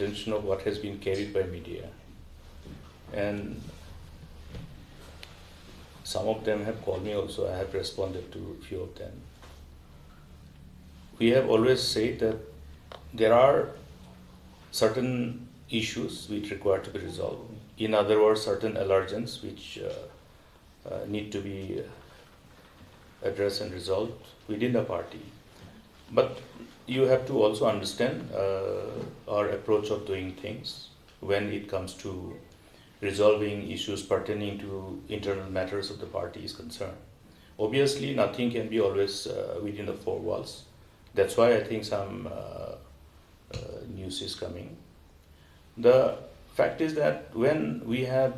attention of what has been carried by media. And some of them have called me also. I have responded to a few of them. We have always said that there are certain issues which require to be resolved. In other words, certain allergens which need to be addressed and resolved within the party. But you have to also understand our approach of doing things when it comes to resolving issues pertaining to internal matters of the party is concerned. Obviously, nothing can be always within the four walls. That's why I think some news is coming. The fact is that when we have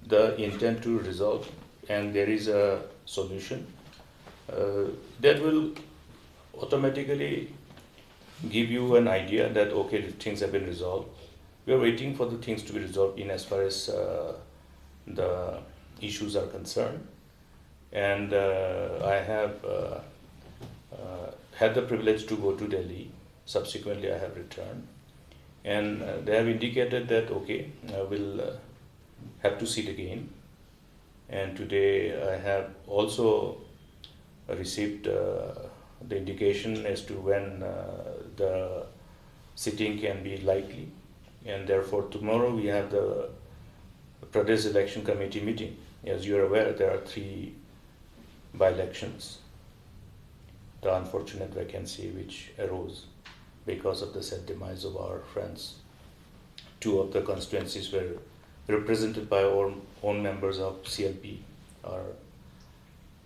the intent to resolve and there is a solution, that will automatically give you an idea that okay, things have been resolved. We are waiting for the things to be resolved in as far as the issues are concerned. And I have had the privilege to go to Delhi. Subsequently, I have returned. And they have indicated that, okay, I will have to sit again. And today I have also received the indication as to when the sitting can be likely. And therefore tomorrow we have the Pradesh Election Committee meeting. As you are aware, there are 3 by-elections. The unfortunate vacancy which arose because of the sad demise of our friends. 2 of the constituencies were represented by our own members of CLP, our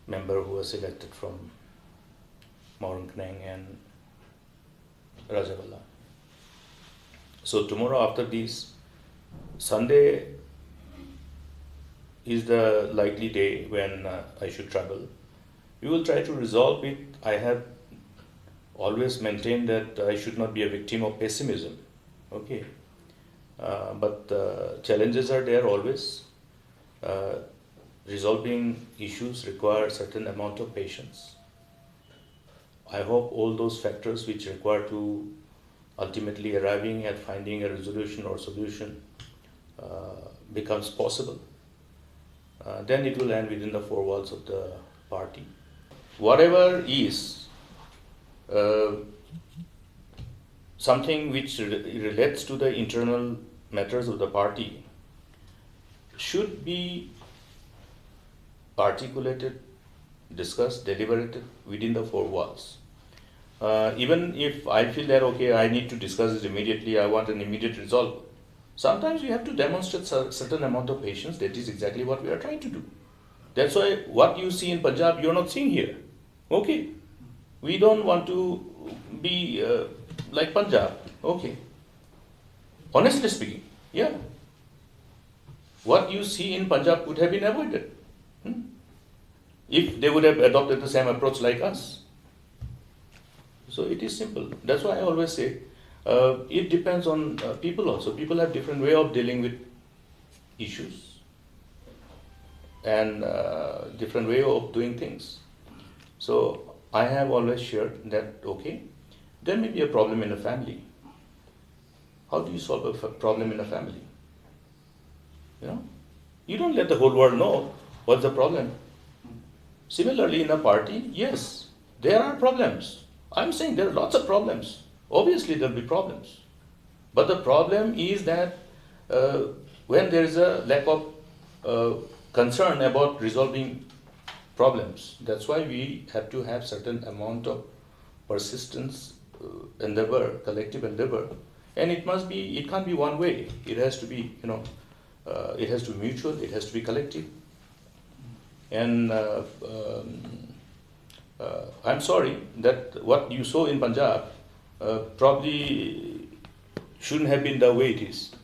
member who was elected from Maurang Kneng and Rajabala. So tomorrow after this, Sunday is the likely day when I should travel. We will try to resolve it. I have always maintained that I should not be a victim of pessimism. Okay, but challenges are there always. Resolving issues require a certain amount of patience. I hope all those factors which require to ultimately arriving at finding a resolution or solution becomes possible. Then it will end within the 4 walls of the party. Whatever is something which relates to the internal matters of the party should be articulated, discussed, deliberated within the 4 walls. Even if I feel that, okay, I need to discuss it immediately, I want an immediate result, sometimes you have to demonstrate a certain amount of patience. That is exactly what we are trying to do. That's why what you see in Punjab, you're not seeing here. Okay, we don't want to be like Punjab. Okay, honestly speaking, yeah. What you see in Punjab could have been avoided if they would have adopted the same approach like us. So it is simple. That's why I always say it depends on people also. People have different way of dealing with issues and different way of doing things. So I have always shared that, okay, there may be a problem in a family. How do you solve a problem in a family? You don't let the whole world know what's the problem. Similarly, in a party, yes, there are problems. I'm saying there are lots of problems. Obviously, there will be problems. But the problem is that when there is a lack of concern about resolving problems, that's why we have to have certain amount of persistence, endeavor, collective endeavor. And it can't be one way. It has to be, it has to be mutual, it has to be collective. And I'm sorry that what you saw in Punjab probably shouldn't have been the way it is.